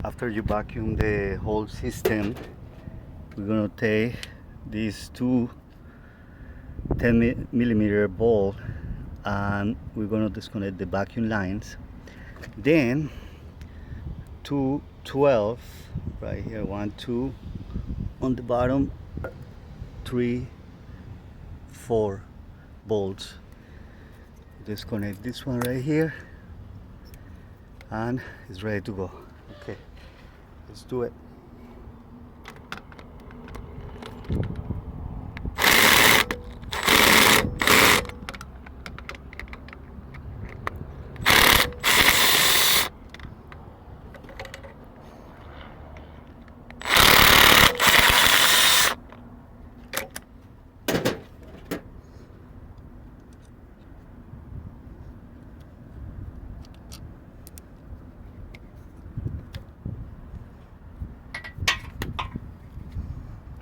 After you vacuum the whole system, we're gonna take these two 10mm bolt and we're gonna disconnect the vacuum lines. Then two 12 right here, 1, 2 on the bottom, 3, 4 bolts. Disconnect this one right here and it's ready to go. Okay, let's do it.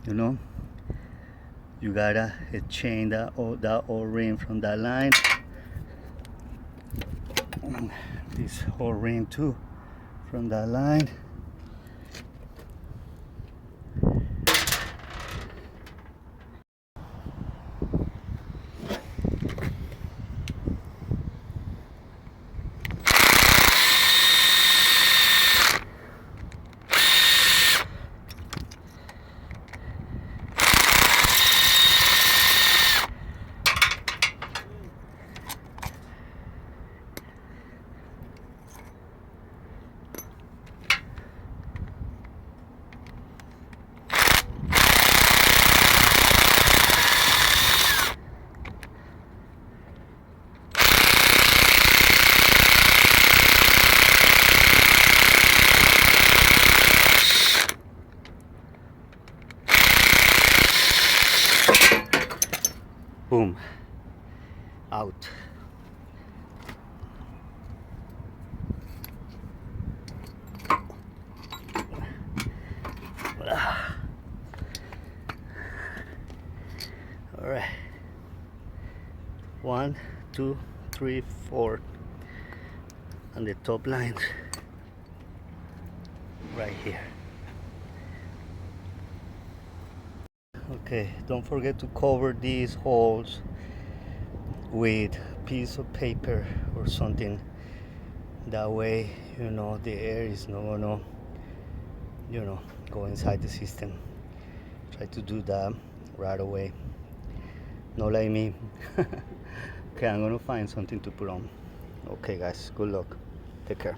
You know, you gotta chain that O-ring from that line, this O-ring too from that line. Boom, out. All right, 1, 2, 3, 4 on the top lines right here. Okay, don't forget to cover these holes with piece of paper or something. That way, you know, the air is not gonna, you know, go inside the system. Try to do that right away. Not like me. Okay, I'm gonna find something to put on. Okay guys, good luck. Take care.